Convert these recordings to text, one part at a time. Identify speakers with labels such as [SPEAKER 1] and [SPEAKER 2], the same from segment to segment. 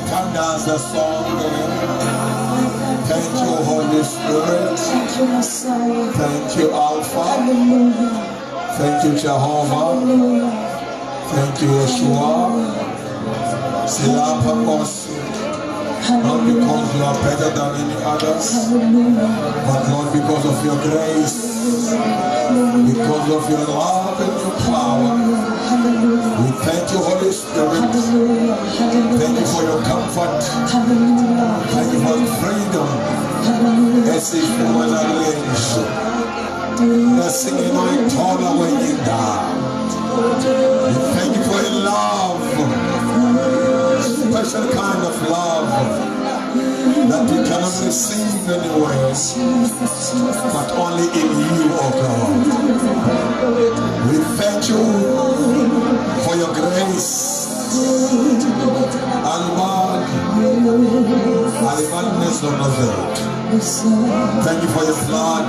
[SPEAKER 1] Thunders the song. Thank you, Holy Spirit.
[SPEAKER 2] Thank you, Messiah.
[SPEAKER 1] Thank you, Alpha.
[SPEAKER 2] Hallelujah.
[SPEAKER 1] Thank you, Jehovah.
[SPEAKER 2] Hallelujah.
[SPEAKER 1] Thank you, Yeshua. Silapa Kosi. Not because you are better than any others, but Lord, because of your grace, because of your love and your power. We thank you, Holy Spirit. Thank you for your comfort. Thank you for your freedom. As if you were not arranged. Blessing in my taller way in down. We thank you for your love. Special kind of love that we cannot receive anywhere, but only in you, oh God. We thank you for your grace. Thank you for your blood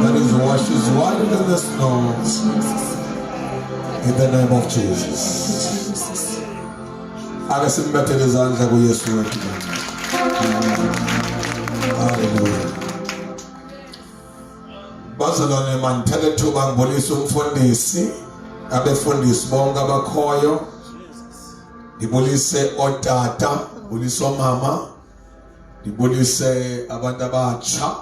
[SPEAKER 1] that is washes whiter than the snow. In the name of Jesus. Akasimbathele izandla kuYesu wethu. Hallelujah. Bazalwane manithele thuba ngibonisa umfundisi, abefundisi bonke abakhoyo. Ngibulise otata, ngibulise omama, ngibulise abantu abatsha.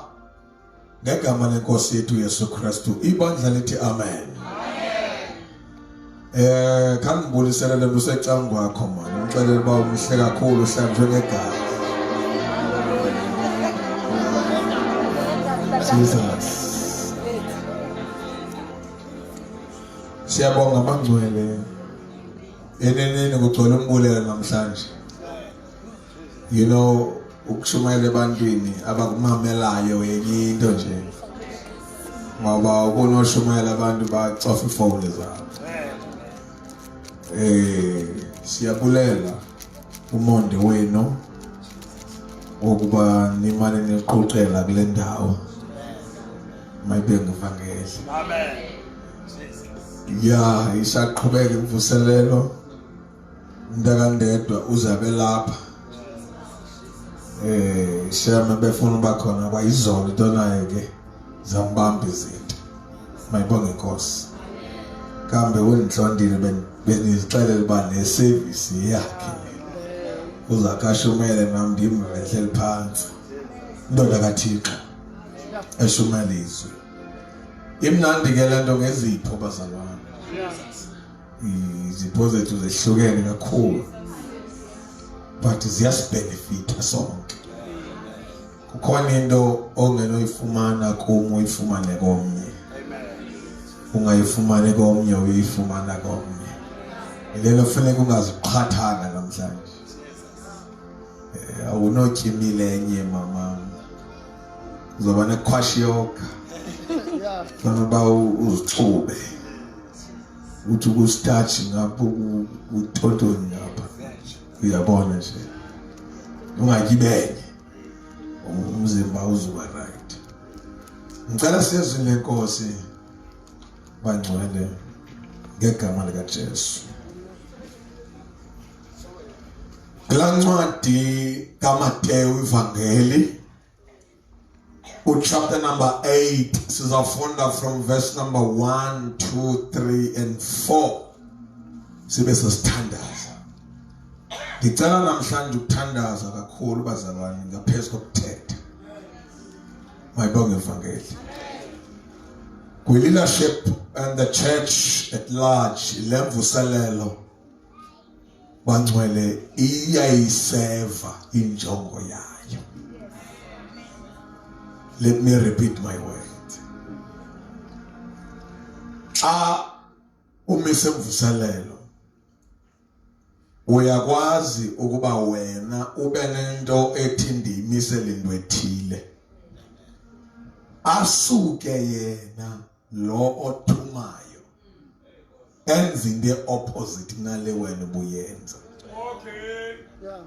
[SPEAKER 1] Ngegama lenkosi yethu Yesu Kristu. Ibandla lithi amen. Kan ngibulisela le lusecangwa kwakho manje ngicela uba umhle kakhulu uhlanjwe ngegazi. Jesus. Siyabonga mangcwele. Eneneni kugcwele umbulelo namhlanje. You know ukushumayela ebantwini abakumamelayo yenye into nje. Ngoba ubona ushumayela abantu bacofa ifoni zabo. Siyabulela umonde wenu ukuba nimane niqoqela kule ndawo mayibe ngivangeli. Amen. Ya isaqhubeka imvuselelo ndakandedwa uzabe lapha. Shema befuna bakhona kwayizolo ntonayo ke zambamba izinto. Mayibonge Nkosi. Kambe wenhlondile benizixelela uba neservice yakhe uzakashumele nami ndimvehlele phansi indoda kaThixo eshumela izwi imnandi ke lento ngezipho bazalwane izipho zethu zehlukene kakhulu but ziyasibenefita sonke kukhona into ongenoyifumana kumo uyifumane komnye ungayifumane komnye uyifumana komnye lelo kufanele ungaziqhathanga namhlanje awunotyimile enye mama uzoba nekhwashiyoka fana ba uzixube uthi kustarch ngapha uthotoni ngapha uyabona nje ungayibene umzimba uzuba right. Ngicela sizwe lenkosi bangcwele ngegama lika Jesu. Klancwadi kaMateyu ivangeli chapter number 8 sizafunda from verse number 1, 2, 3 and 4 sibe sesithandaza. Ngicela namhlanje ukuthandaza kakhulu bazalwane ngaphezu kokuthetha. Mayibonge ivangeli. Kwi leadership and the church at large lemvuselelo bangcwele iyayiseva injongo yayo. Let me repeat my word. Umise mvuselelo uyakwazi ukuba wena ube nento ethi ndiyimisele into ethile asuke yena lo othumayo enze into opposite nale wena ubuyenza. Okay.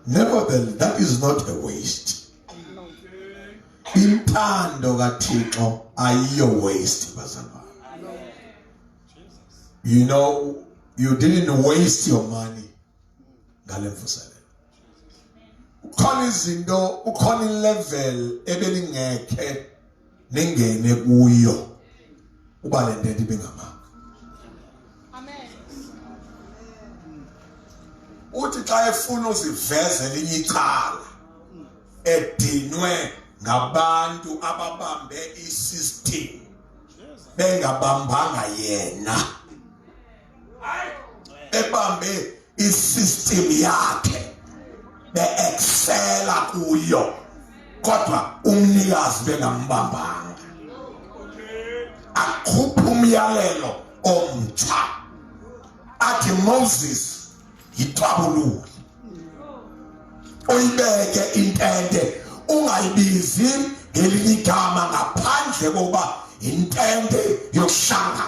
[SPEAKER 1] Nevertheless, that is not a waste. Impando kaThixo ayiyo waste bazalwane. You know, you didn't waste your money ngale mvuselelo. Ukhona izinto, ukhona ilevel ebelingeke ningene kuyo uba le nto ibingamanga.
[SPEAKER 3] Amen.
[SPEAKER 1] Uthi xa efuna uziveze elinye icala edinwe ngabantu ababambe isystem bengabambanga yena, ebambe isystem yakhe be-excela kuyo kodwa umnikazi bengambambanga, akhupha umyalelo omtsha athi Moses yithwabulule uyibeke intente, ungayibizi ngelinye igama ngaphandle kokuba intente yokuhlangana.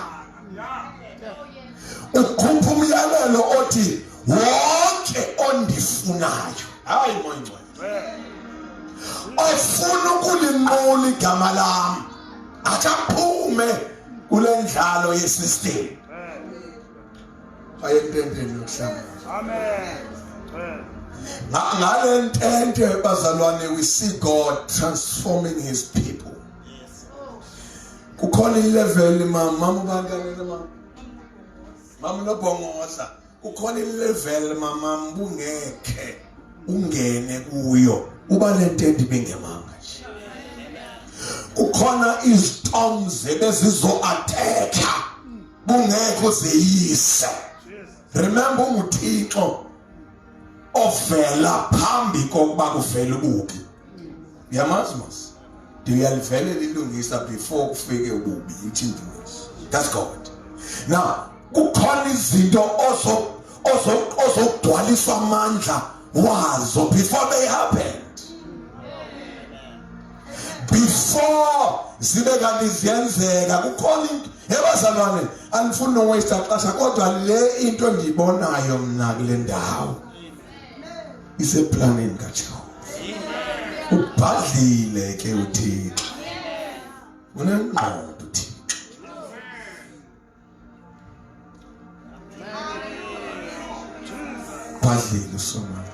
[SPEAKER 1] Ukhupha umyalelo othi wonke ondifunayo, hayi moyingcwele, ofuna ukulinqula igama lami akaphume kule ndlalo yesystem ayententeni yokuhlangana.
[SPEAKER 4] Amen.
[SPEAKER 1] Ngale ntente bazalwane, we see God transforming his people. Kukhona ilevel mama bantwana mama nobongoza, kukhona ilevel mama mbungeke ungene kuyo uba le ntente ibingemanga nje. Kukhona izistorms ebezizo attack bungeke uzeyise. Remember uThixo ovela phambi kokuba kuvele ububi. Yamazi mas ndiyalivele lilungisa before kufike ububi, uchinjinisi. That's God. Now kukhona izinto ozogcwaliswa amandla wazo before they happened, before zibe kanti ziyenzeka. Kukhona into ebazalwane, andifuni no waste xesha kodwa le into endiyibonayo mna kule ndawo iseplaneni kaJehova. Ubhadlile ke uThixo, unengqondo uThixo. Ubhadlile usoma.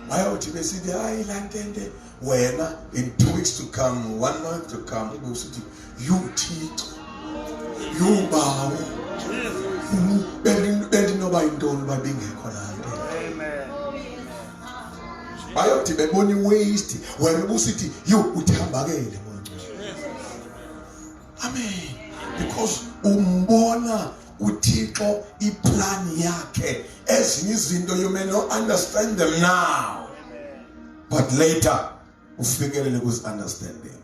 [SPEAKER 1] Bayothi besithi hayi la ntente wena in 2 weeks to come, 1 month to come, ubusithi uThixo yubawo bendinoba intoni babingekho la nto. Bayothi bebona iwaste wena ubusithi uthambakele manje. Amen. Because umbona uThixo iplan yakhe. Ezinye izinto you may not understand them now, but later ufikelele kuzi-understanding.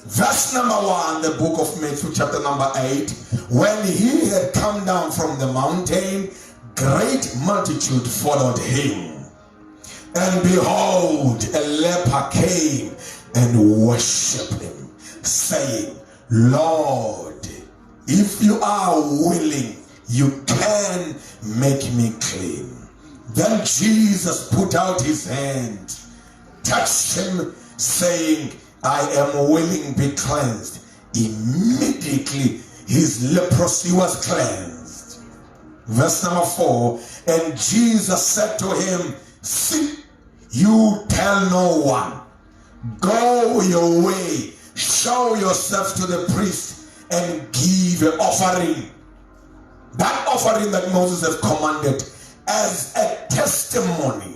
[SPEAKER 1] Verse number 1, the book of Matthew chapter number 8. When he had come down from the mountain, great multitude followed him. And behold, a leper came and worshipped him, saying, Lord, if you are willing, you can make me clean. Then Jesus put out his hand, touched him, saying, I am willing, be cleansed. Immediately his leprosy was cleansed. Verse number 4, and Jesus said to him, see, you tell no one. Go your way, show yourself to the priest, and give an offering. That offering that Moses has commanded as a testimony.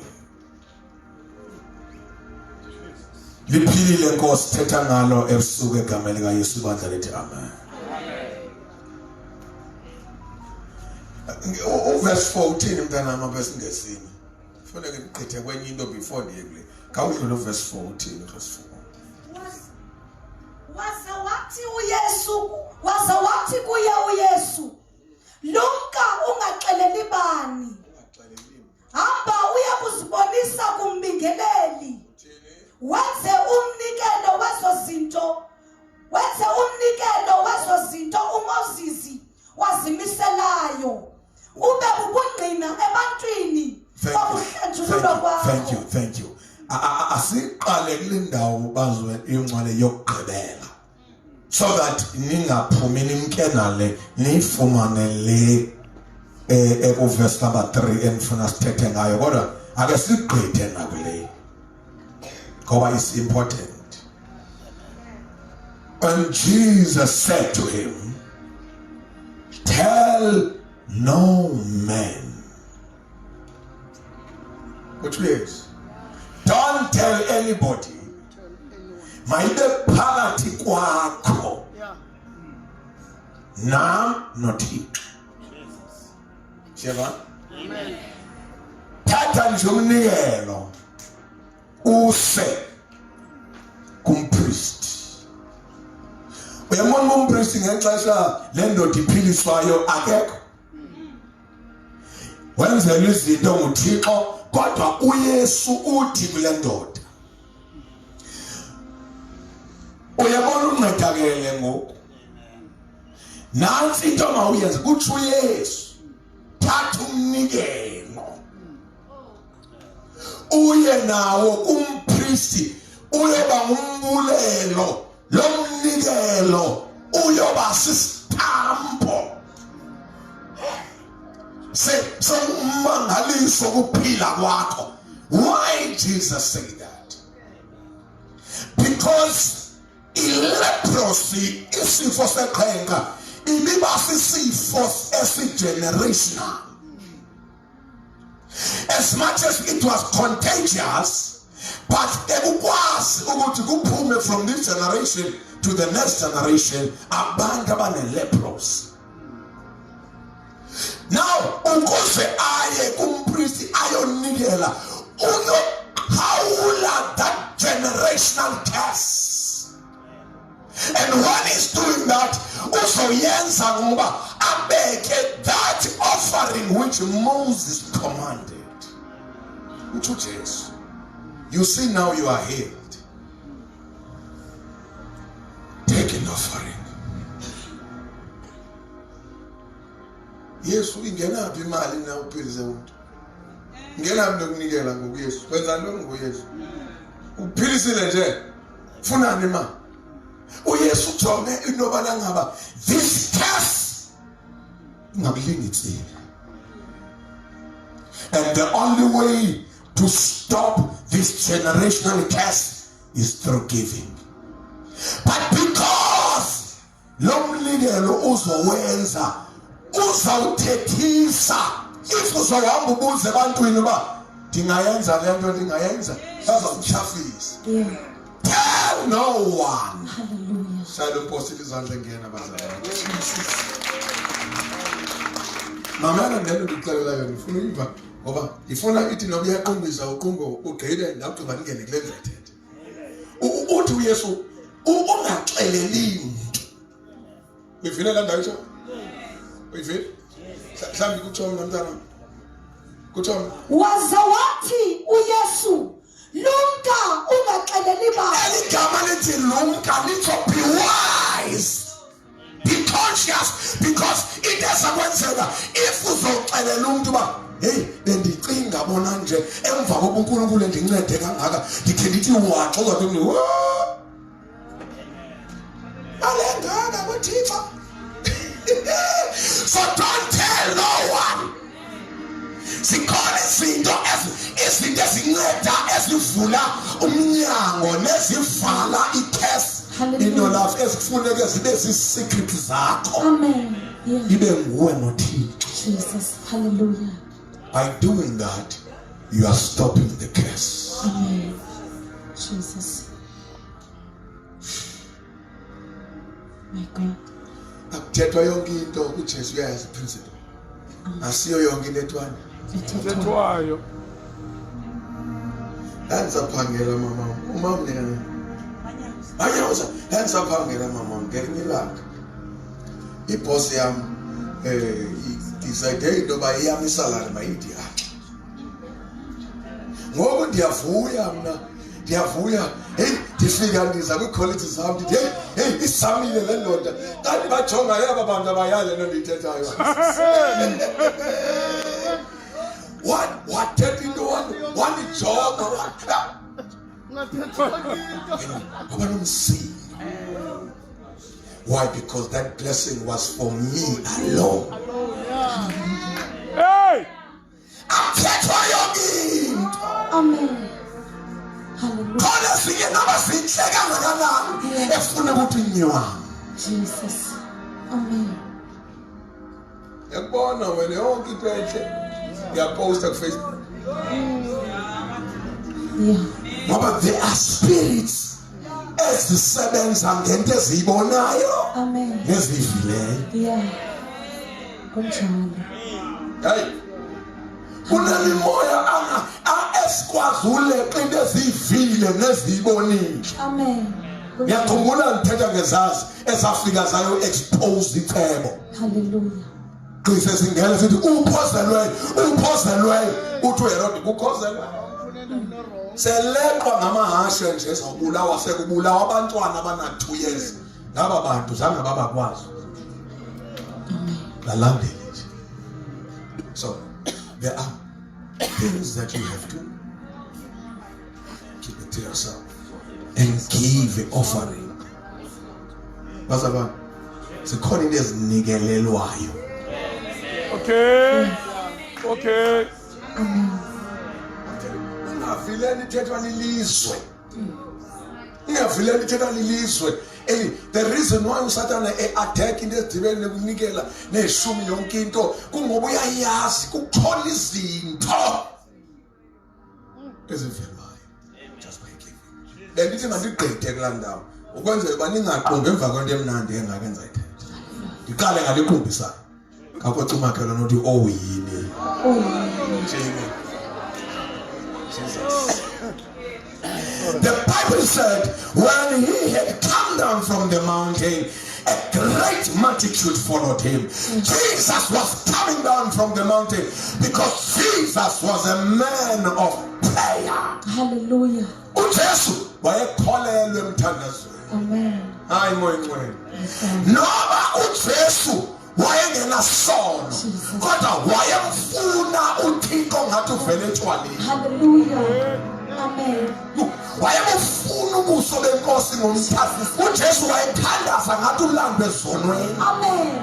[SPEAKER 1] Liphilile Nkosi, thetha ngalo ebusuku egameni likaYesu ibandla lithi amen. Verse 14 mntanami verse ngesini. Kufanele ngiqithe kwenye into before ndiye kule. Kawudlule verse 14 verse 4.
[SPEAKER 2] Waza wathi kuye uYesu, lumka ungaxeleli bani, hamba uye kuzibonisa kumbingeleli, wenze umnikelo wezo zinto uMoses wazimiselayo, ube ubungqina ebantwini bokuhlanjululwa kwakho.
[SPEAKER 1] Thank you. Asiqale kule ndawo bazwe ingcwele yokugqibela, so that ningaphumi nimkenale nifumane le verse number 3 enfuna sithethe ngayo, kodwa I guess it's great and ugly. Because it's important. And Jesus said to him, tell no man. Which means, don't tell anybody. Maide phakathi kwakho. Nam noThixo. Siyabona? Amen. Thatha nje umnikelo use kumpriest. Uyamona umpriest ngexesha lendoda iphiliswayo akekho. Wenzela izinto nguThixo kodwa uYesu uthi kule ndoda. Uyabona uncedakele ngoku. Nansi into mawuyenza kuthi uYesu thatha umnikelo. Uye nawo kumpristi uyoba ngumbulelo lomnikelo uyoba sistampo. So umangaliso kuphila kwakho. Why Jesus say that? Because leprosy isifo seqhenqa ibiba sisifo esi-generational. As much as it was contagious, but ekukwazi ukuthi kuphume from this generation to the next generation abantu abane-leprosy. Now, ukuze aye kumpristi ayonikela uyokhawula that generational curse. And when he's doing that, uzoyenza ngoba abeke that offering which Moses commanded. Jesus, you see now you are healed. Take an offering. Yesu ingena phi imali na uphilise umuntu. Ngena nokunikela ngokuYesu. Wenza lokho ngoYesu. Uphilisile nje. Funani imali. uYesu ujonge into bana ngaba this curse ngakulingitsile. And the only way to stop this generational curse is through giving. But because lomnikelo uzowenza uzawuthethisa if uzohamba ubuze ebantwini ba ndingayenza le nto ndingayenza bazawutyhafisa. Tell no one.
[SPEAKER 2] Hallelujah.
[SPEAKER 1] Shalo impossible izandla ngena bazalwane. Mamela ndelo ndixelelayo ngifuna uyiva ngoba ngifuna ithi noba iyaqongisa uqongo ugqile ndawugqiba ndingene kule ndlethethe. Uthi uYesu ungaxeleli umuntu. Uyivile la ndawo itsho? Uyivile? Mhlawumbi kuthiwa mntana. Kuthiwa
[SPEAKER 2] waze wathi uYesu lumka ungaxeleli bani.
[SPEAKER 1] Eligama lithi lumka litho be wise. Be conscious, because it doesn't kwenzeka if uzoxelela umuntu ba hey bendicinga bona nje emva kobuNkulunkulu endincede kangaka ndikhe ndithi waxa kodwa mni alengaka kuThixo. So don't tell no one. Sikhona izinto ezinceda ezivula umnyango nezivala ikhesi in your life ezifuneka zibe zii-secret zakho.
[SPEAKER 2] Amen.
[SPEAKER 1] Ibe nguwe noThixo.
[SPEAKER 2] Jesus. Hallelujah.
[SPEAKER 1] By doing that, you are stopping the curse.
[SPEAKER 2] Amen. Jesus. My God.
[SPEAKER 1] Akuthethwa yonke into kuJesu uyayazi principle. Asiyo yonke into ethwana.
[SPEAKER 3] Ethwayo.
[SPEAKER 1] Yandisaphangela mama. Umama mnene. Anyawuza yandisaphangela mama ngelinye ilanga. Iboss yami decide intoba iyami isalary mayithi yakhe. Ngoku ndiyavuya mna. Ndiyavuya. Hey ndifika ndiza kwiquality zami ndithi hey isamile le ndoda. Kanti bajonga yaba bantu abayale nto ndiyithethayo. What did you do? One job or what? Why? Because that blessing was for me alone.
[SPEAKER 3] Hey!
[SPEAKER 1] I'm engaba zinhle kangakanani efuna ukuthi nyiwa.
[SPEAKER 2] Jesus. Amen.
[SPEAKER 1] Yakubona wena yonke into enhle uyaposta ku Facebook.
[SPEAKER 2] Yeah.
[SPEAKER 1] Ngoba there are spirits ezisebenza ngento eziyibonayo
[SPEAKER 2] Amen.
[SPEAKER 1] nezivileyo.
[SPEAKER 2] Yeah. Kunjalo.
[SPEAKER 1] Hey. Kunemimoya esikwazi uleqa into ezivile nezibonile.
[SPEAKER 2] Amen.
[SPEAKER 1] Ngiyakhumbula ngithetha ngezazi ezafika zayo expose icebo.
[SPEAKER 2] Hallelujah.
[SPEAKER 1] Qise singena sithi uphozelwe uthi uHerod ukhozelwe. Seleqwa ngamahashe nje ezobulawa sekubulawa abantwana abana 2 years. Laba bantu zange babakwazi. Balandele nje. So there are things that you have to keep it to yourself and give an offering. Bazaba sikhona into ezinikelelwayo.
[SPEAKER 3] Okay.
[SPEAKER 2] Amen.
[SPEAKER 1] Ungavileni thethwa lilizwe. Ungavileni thethwa lilizwe. The reason why uSathane attack into ezidibene nokunikela neshumi yonke into kungoba uyayazi kuthola izinto ezivelayo. Just by giving. Bendithi mandigqithe kulandawo ukwenzela baningaqombi emva kwento emnandi engakenza ithethe. Ndiqale ngaliqumbisa. Kapho cumakela nothi oyini. Jesus. The Bible said when he had come down from the mountain, a great multitude followed him. Jesus was coming down from the mountain because Jesus was a man of prayer.
[SPEAKER 2] Hallelujah.
[SPEAKER 1] uJesu wayekholelwe emthandazweni.
[SPEAKER 2] Amen.
[SPEAKER 1] Hayi moya ngcwele. Noma uJesu wayengenasono kodwa wayemfuna uThixo ngathi uvele etshwaleni.
[SPEAKER 2] Hallelujah. Amen.
[SPEAKER 1] Wayemufuna ubuso benkosi ngomthathi. uJesu wayethandaza ngathi ulandwe ezonweni.
[SPEAKER 2] Amen.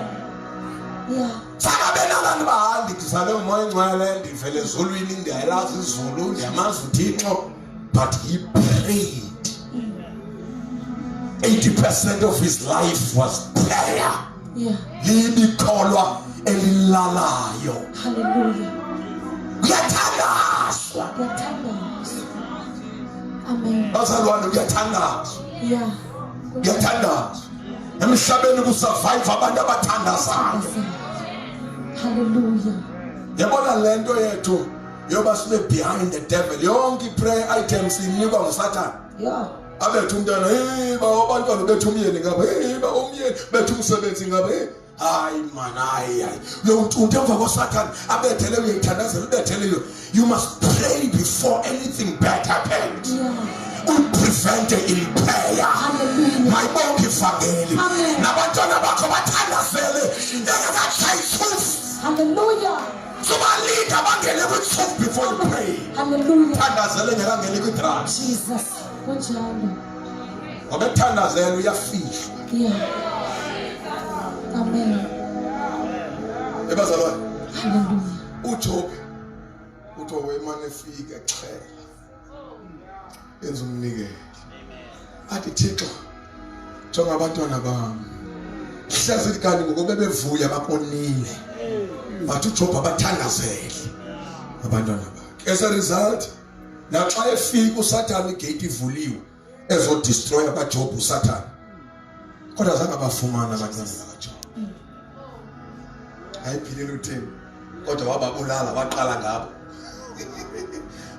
[SPEAKER 2] Yeah.
[SPEAKER 1] Sakabena abantu bahambi ngizale umoya ngcwele ndivele ezulwini ndiyalazi izulu ndiyamazi uThixo, but he prayed. 80% of his life was prayer.
[SPEAKER 2] Yeah.
[SPEAKER 1] Libikholwa elilalayo.
[SPEAKER 2] Hallelujah.
[SPEAKER 1] Kuyathandazwa.
[SPEAKER 2] Kuyathandazwa. Amen.
[SPEAKER 1] Bazalwane kuyathandazwa.
[SPEAKER 2] Yeah.
[SPEAKER 1] Kuyathandazwa. Emhlabeni kusurvive abantu abathandazayo.
[SPEAKER 2] Hallelujah.
[SPEAKER 1] Yabona lento yethu yoba sibe behind the devil. Yonke prayer items inikwa nguSathane.
[SPEAKER 2] Yeah.
[SPEAKER 1] Abethu umntwana ba abantwana bethu umyeni ngaba ba umyeni bethu umsebenzi ngaba hayi man hayi lo muntu emva koSathane abethele uyayithandazela ubethele. You must pray before anything bad happens.
[SPEAKER 2] Yeah.
[SPEAKER 1] Prevent in prayer.
[SPEAKER 2] Hallelujah.
[SPEAKER 1] My bonke ifangeli
[SPEAKER 2] Amen.
[SPEAKER 1] nabantwana bakho bathandazele engakatshayisufu.
[SPEAKER 2] Hallelujah.
[SPEAKER 1] Sobalida bangene kwithufu before you pray.
[SPEAKER 2] Hallelujah.
[SPEAKER 1] Thandazele ngekangeni kwidrugs.
[SPEAKER 2] Jesus. Kunjalo.
[SPEAKER 1] Ngoba ethandazele uyafihla.
[SPEAKER 2] Yeah. Amen.
[SPEAKER 1] Ebazalwane.
[SPEAKER 2] Hallelujah.
[SPEAKER 1] uJob uthi wemane efika echela yenza umnikelo athi Thixo jonga abantwana bami hlezi kanti ngoba bevuya bakonile bathi uJob abathandazeli abantwana bakhe. As a result naxa efika uSathane igate ivuliwe ezo destroy abaJob uSathane kodwa zange abafumana abantwana bakaJob. Hayiphilile uthini kodwa wababulala waqala ngabo.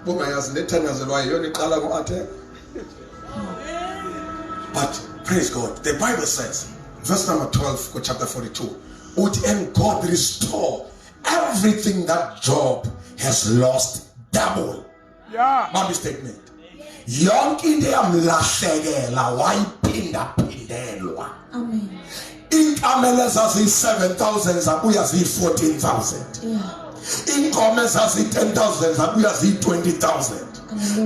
[SPEAKER 1] Bungayazi nethandazelwa yona iqala ku-attack. But praise God, the Bible says verse number 12 chapter 42 and God restore everything that Job has lost double.
[SPEAKER 3] Yeah.
[SPEAKER 1] Mommy statement. Yonke into yamlahlekela wayiphinda-phindelwa.
[SPEAKER 2] Amen.
[SPEAKER 1] Inkamela zaziyi-7,000 zabuya ziyi-14,000.
[SPEAKER 2] Yeah.
[SPEAKER 1] Inkomo zaziyi-10,000 zabuya ziyi-20,000.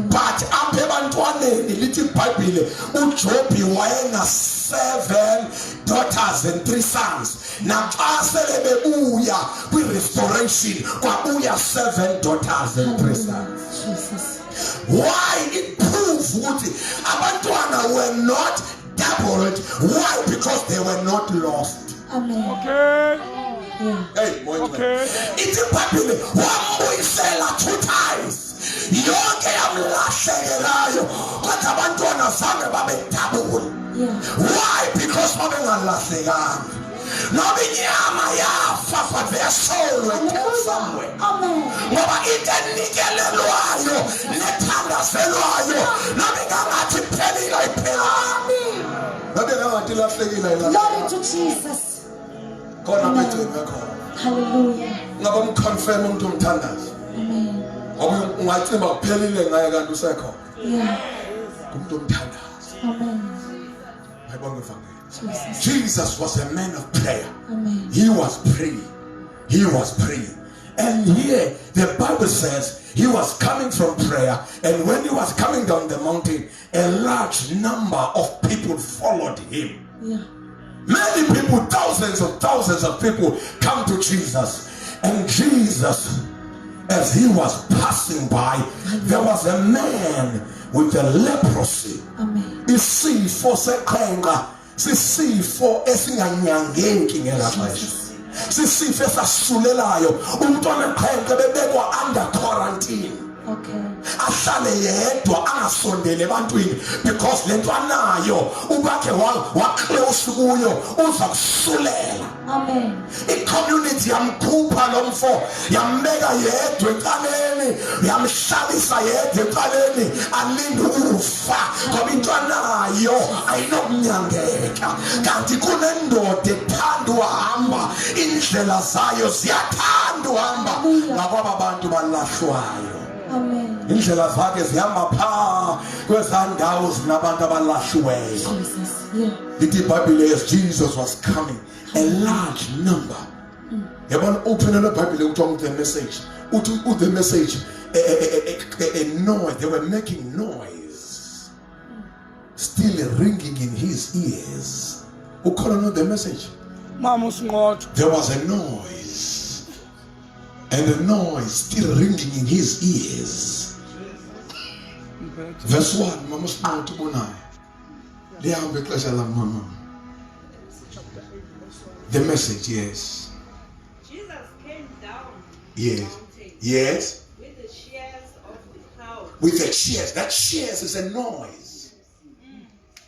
[SPEAKER 1] But apha ebantwaneni lithi iBhayibhile uJobi wayenga-7 daughters and 3 sons. Naxa sele bebuya kwi-restoration kwabuya 7 daughters and 3 sons.
[SPEAKER 2] Jesus.
[SPEAKER 1] Why? It proves means ukuthi abantwana were not doubled. Why? Because they were not lost.
[SPEAKER 2] Amen.
[SPEAKER 3] Okay.
[SPEAKER 2] Yeah.
[SPEAKER 1] Hey,
[SPEAKER 3] Okay.
[SPEAKER 1] it's impossible. Wambuyisela 2 times. Yonke yamlahlekelayo kodwa abantwana zange babedabula.
[SPEAKER 2] Yeah.
[SPEAKER 1] Why? Because babengalahlekanga. Noma inyama yafa, but their soul were kept somewhere.
[SPEAKER 2] Amen.
[SPEAKER 1] Ngoba into enikelelwayo nethandazelwayo noma ingangathi iphelile ayiphelanga. Noma ingangathi ilahlekile
[SPEAKER 2] Glory to Jesus.
[SPEAKER 1] khona phezulu ngakho.
[SPEAKER 2] Hallelujah.
[SPEAKER 1] Ngabe umconfirm umuntu umthandazo.
[SPEAKER 2] Amen.
[SPEAKER 1] Ngoba ungacimba kuphelile ngaye kanti usekho.
[SPEAKER 2] Yeah.
[SPEAKER 1] Umuntu umthandazo.
[SPEAKER 2] Amen.
[SPEAKER 1] Ayibonge mfana.
[SPEAKER 2] Jesus.
[SPEAKER 1] Jesus was a man of prayer.
[SPEAKER 2] Amen.
[SPEAKER 1] He was praying. He was praying. And here the Bible says he was coming from prayer, and when he was coming down the mountain, a large number of people followed him.
[SPEAKER 2] Yeah.
[SPEAKER 1] Many people, thousands of people come to Jesus. And Jesus, as he was passing by, there was a man with a leprosy.
[SPEAKER 2] Amen.
[SPEAKER 1] Isifo seqhenqa, sisifo esinganyangeki ngelaxesha. Sisifo esasulelayo. Umntwana eqhenqa bebekwa under quarantine.
[SPEAKER 2] Okay.
[SPEAKER 1] Ahlale yedwa angasondele ebantwini because lento anayo ubakhe waclose kuyo uza kusulela.
[SPEAKER 2] Amen.
[SPEAKER 1] I-community yamkhupha lo mfo yambeka yedwa eqaleni yamhlalisa yedwa eqaleni alinde ukufa ngoba into anayo ayinokunyangeka. Kanti kunendoda ethanda uhamba indlela zayo ziyathanda uhamba ngakwaba bantu balahlwayo.
[SPEAKER 2] Amen.
[SPEAKER 1] Indlela zakhe zihamba pha kwezandawo zinabantu abalahliweyo.
[SPEAKER 2] Jesus. Yeah.
[SPEAKER 1] Ithi iBhayibheli as Jesus was coming, a large number. Yabona open the Bible uthiwa the message. Uthi the message a noise. They were making noise. Still ringing in his ears. Who called the message?
[SPEAKER 3] Mama usinqotho.
[SPEAKER 1] There was a noise. And the noise still ringing in his ears. Verse 1, Mama Sinqotho ubonayo. Lihambe ixesha la mama. The message, yes.
[SPEAKER 4] Jesus came down
[SPEAKER 1] Yes.
[SPEAKER 4] the mountain
[SPEAKER 1] Yes.
[SPEAKER 4] with the shears of the crowd
[SPEAKER 1] With the cheers. That cheers is a noise.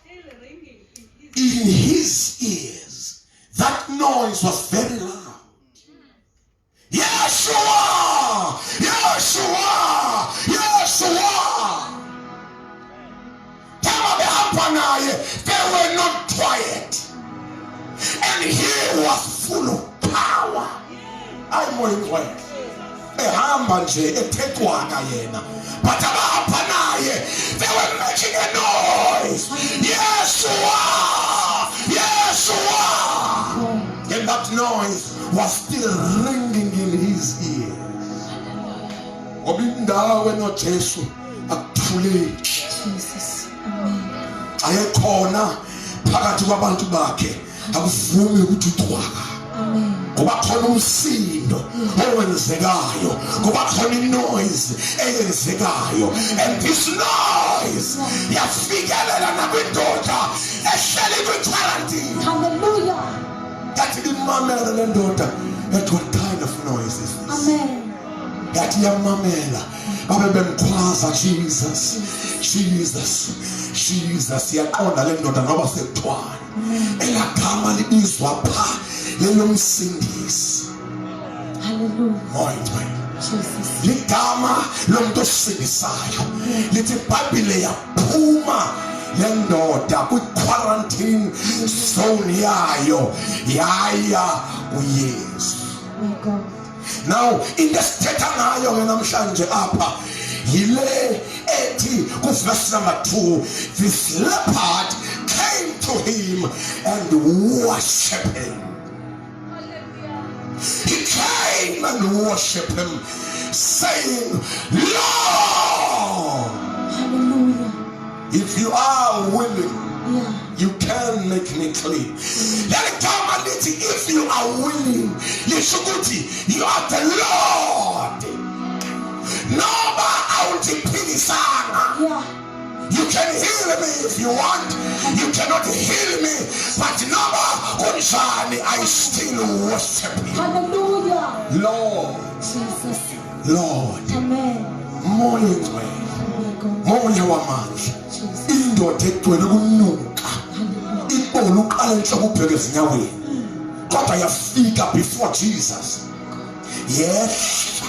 [SPEAKER 4] still ringing in his
[SPEAKER 1] In his ears. That noise was very loud. Yeshua! Yeshua! Yeshua! They were not quiet. And he was full of power. I'm going quiet. Ehamba nje ethethwaka yena. But abapha naye, they were making a noise. Yeshua! Yeshua! And that noise was still ringing in his ears. Obindawe noJesu akuthuleki.
[SPEAKER 2] Jesus. Amen.
[SPEAKER 1] Ayekhona phakathi kwabantu bakhe akuvumi ukuthi uxwaka.
[SPEAKER 2] Amen.
[SPEAKER 1] Kuba khona umsindo owenzekayo, kuba khona inoise eyenzekayo, and this noise yafikelela nakwindoda ehleli kwi-quarantine.
[SPEAKER 2] Hallelujah.
[SPEAKER 1] Yathi imamela le ndoda, yathi what kind of noise is this?
[SPEAKER 2] Amen.
[SPEAKER 1] Yathi yamamela babe bemkhwaza Jesus, Jesus, Jesus. Yaqonda le ndoda ngoba sekuthiwani elagama libizwa pha lelomsindisi.
[SPEAKER 2] Hallelujah.
[SPEAKER 1] Moyintwe
[SPEAKER 2] Jesus.
[SPEAKER 1] ligama lomuntu osindisayo lithi iBhayibheli yaphuma le ndoda kwi-quarantine zone yayo yaya uYesu.
[SPEAKER 2] My God.
[SPEAKER 1] Now into esithetha ngayo ke namhlanje apha yile ethi kuverse number 2, this leopard came to him and worshiped him. He came and worshiped him, saying, Lord,
[SPEAKER 2] Hallelujah.
[SPEAKER 1] if you are willing,
[SPEAKER 2] Yeah.
[SPEAKER 1] you can make me clean. If you are willing, you are the Lord. Noma awuntiphilisanga.
[SPEAKER 2] Yeah.
[SPEAKER 1] You can heal me if you want. You cannot heal me. But I still worship you.
[SPEAKER 2] Hallelujah.
[SPEAKER 1] Lord.
[SPEAKER 2] Jesus.
[SPEAKER 1] Lord.
[SPEAKER 2] Amen.
[SPEAKER 1] Moya wamandla. Indoda egcwele ukunuka. Ibona uqala enhloko ubheke ezinyaweni. Kodwa yafika before Jesus. Yes.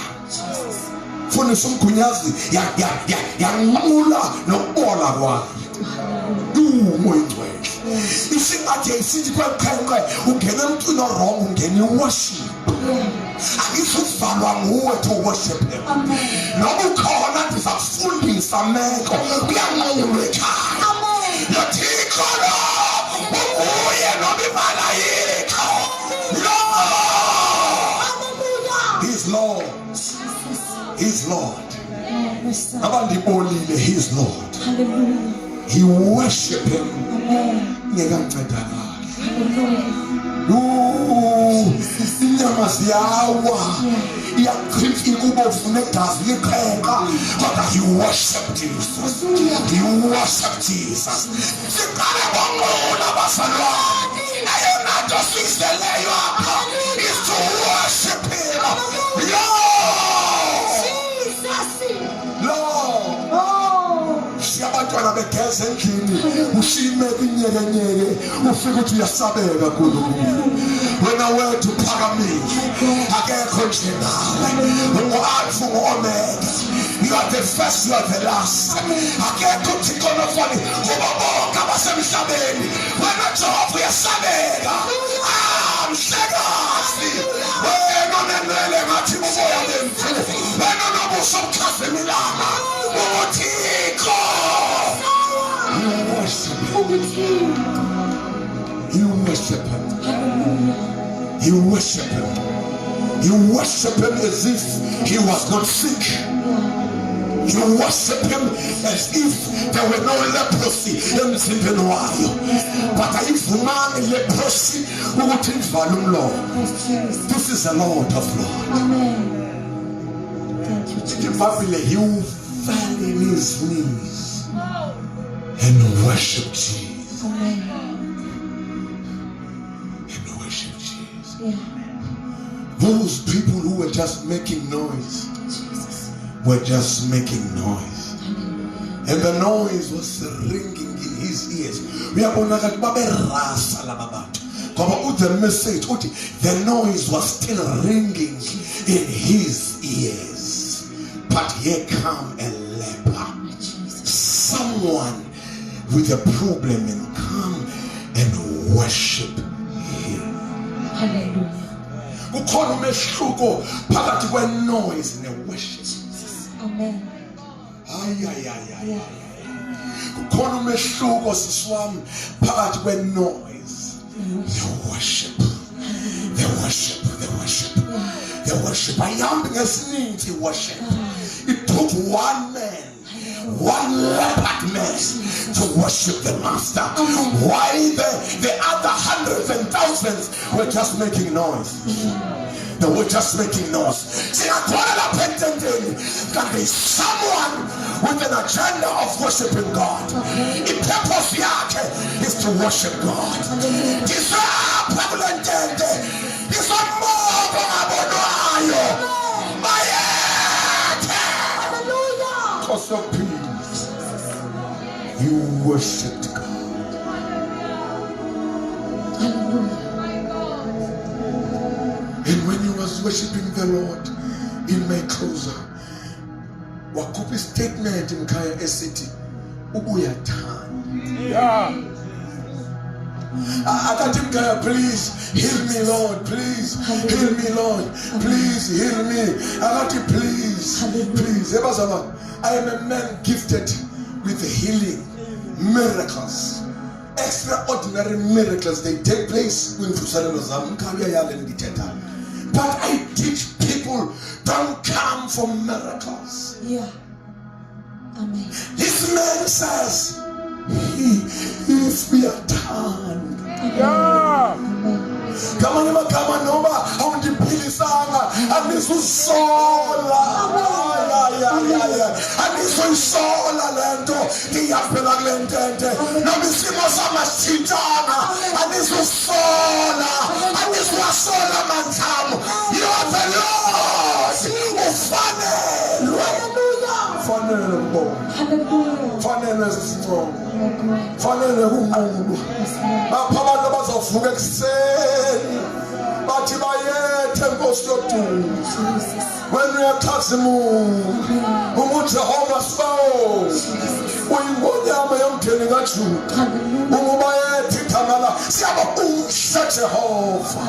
[SPEAKER 1] Funisa umgunyazi yanqula nokubola kwakhe. Umoya ingcwele. Isingathi ayisithi kweqhenqe ungena emntwini wrong ungena worship. Angisuvalwa nguwe to worship him. Noma ukhona ndizafundisa meko kuyanqulwa ekhaya. Yothixo lo uye noma imalayika. Lord. He's Lord. He's Lord. Abandibolile, he's Lord.
[SPEAKER 2] Hallelujah.
[SPEAKER 1] He worship him.
[SPEAKER 2] Amen.
[SPEAKER 1] Inyama ziyawa iyaqhitha ikubovu negazi liqhenqa kodwa he worship Jesus. He worship Jesus. Siqale bonqula basalwane ayona nto sizeleyo apha is to worship him. Lord, siyabantwana begeza endlini ushime kunyekenyeke ufike uthi uyasabeka kuNkulunkulu. Wena wethu phakamile akekho nje nawe. Ungu-Alpha ungu-Omega. You are the first, you are the last. Akekho uThixo nofani kubo bonke abasemhlabeni. Wena Jehova uyasabeka. Mhlekazi wena onenwele ngathi umoya wemvu. Wena onobuso obukhazimilanga uThixo. You worship him. You worship him. You worship him. You worship him as if he was not sick. You worship him as if there were no leprosy emzimbeni wayo. But ayivumanga leprosy ukuthi ivale umlomo. This is the Lord of Lords.
[SPEAKER 2] Amen. Thank you, Jesus.
[SPEAKER 1] He will fall in his knees and worship Jesus.
[SPEAKER 2] Amen.
[SPEAKER 1] And worship Jesus.
[SPEAKER 2] Yeah.
[SPEAKER 1] Those people who were just making noise were just making noise. And the noise was ringing in his ears. The message, the noise was still ringing in his ears. But here come a leper, someone with a problem, and come and worship him.
[SPEAKER 2] Hallelujah.
[SPEAKER 1] Kukhona umehluko phakathi kwe-noise ne-worship.
[SPEAKER 2] Amen.
[SPEAKER 1] Kukhona umehluko sisiwami phakathi kwe-noise ne-worship. The worship. The worship. Ayihambi ngesininzi worship. It took one man, one leopard man to worship the master. While the other hundreds and thousands were just making noise. They were just making noise. See, there is someone with an agenda of worshiping God. The purpose is to worship God. This is because of peace, you worshipped God. And when you was worshiping the Lord, in my closer, wakupi statement in Kaya City, ubuyathan.
[SPEAKER 3] Yeah.
[SPEAKER 1] I got him, please heal me, Lord. Please heal me, Lord. Please heal me. I got you, please. Please. I am a man gifted with healing miracles. Extraordinary miracles. They take place when but I teach people don't come for miracles.
[SPEAKER 2] Yeah. Amen.
[SPEAKER 1] This man says, if we are done.
[SPEAKER 3] Yeah.
[SPEAKER 1] Come on, how many people sang? And this was so Anisoyisola lento iyaphela kule ntente noma isimo samasithintana anisosola anisosola manthamo you are the Lord ufanelwe fanele mbongo fanele sisongo fanele kunqulu lapha abantu abazovuka ekuseni bathi bayethe Nkosi yodumo wena uyakhazimula umuntu Jehova sibawo uyingonyama yomndeni kaJuda umubayethe igama siyababusha Jehova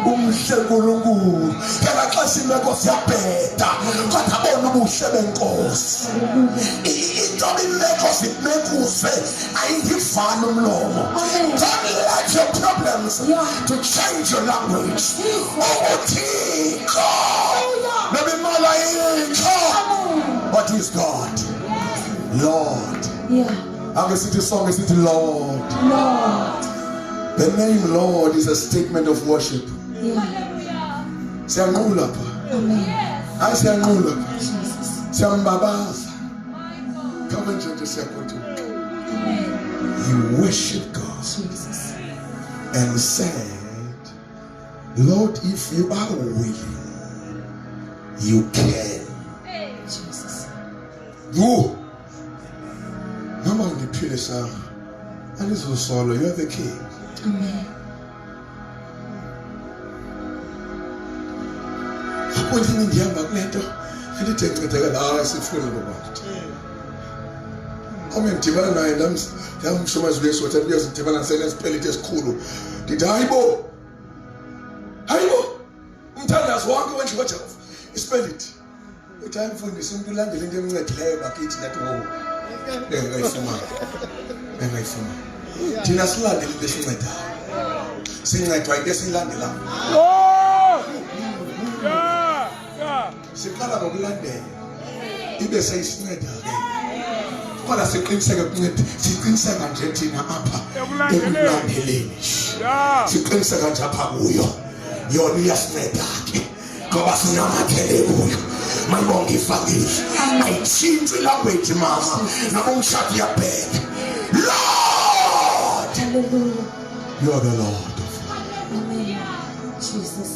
[SPEAKER 1] umhle uNkulunkulu phela xa simeko siyabheda kodwa bona ubuhle benkosi into imeko zimekuze ayivali umlomo don't let your problems to change your language uthixo maybe malayika but he's God Lord Angesithi song esithi Lord the name Lord is a statement of worship siyanqula pha hayi siyanqula pha siyambabaza kama nje siyakhuthuka you worship God and said Lord if you are willing you can go Mama ngiphile sa alizosolo you are the king
[SPEAKER 2] Amen.
[SPEAKER 1] Akwenzini ndihamba kulento elithi ncedeka la sifuna lokwathi Ngidibana naye ndamshomazi lesotha kuyazidibana nesipeliti esikhulu ndithi hayibo umthandazo wonke wenje kaJehova isipeliti uthi ayimfundisa umuntu ulandele into emncedileyo bakithi that engayifuma thina silandele into esincedayo sincedwa into esilandela siqala ngokulandela ibe seyisinceda ke kodwa siqiniseke ukunceda siqiniseka nje thina apha ekulandeleni siqiniseka nje apha kuyo yona iyasinceda ke ngoba sinamathele kuyo mayibonke ifakile ayitshintshi language mama nabomshado yabheka Lord
[SPEAKER 2] Hallelujah.
[SPEAKER 1] you are the Lord
[SPEAKER 2] Amen. Jesus.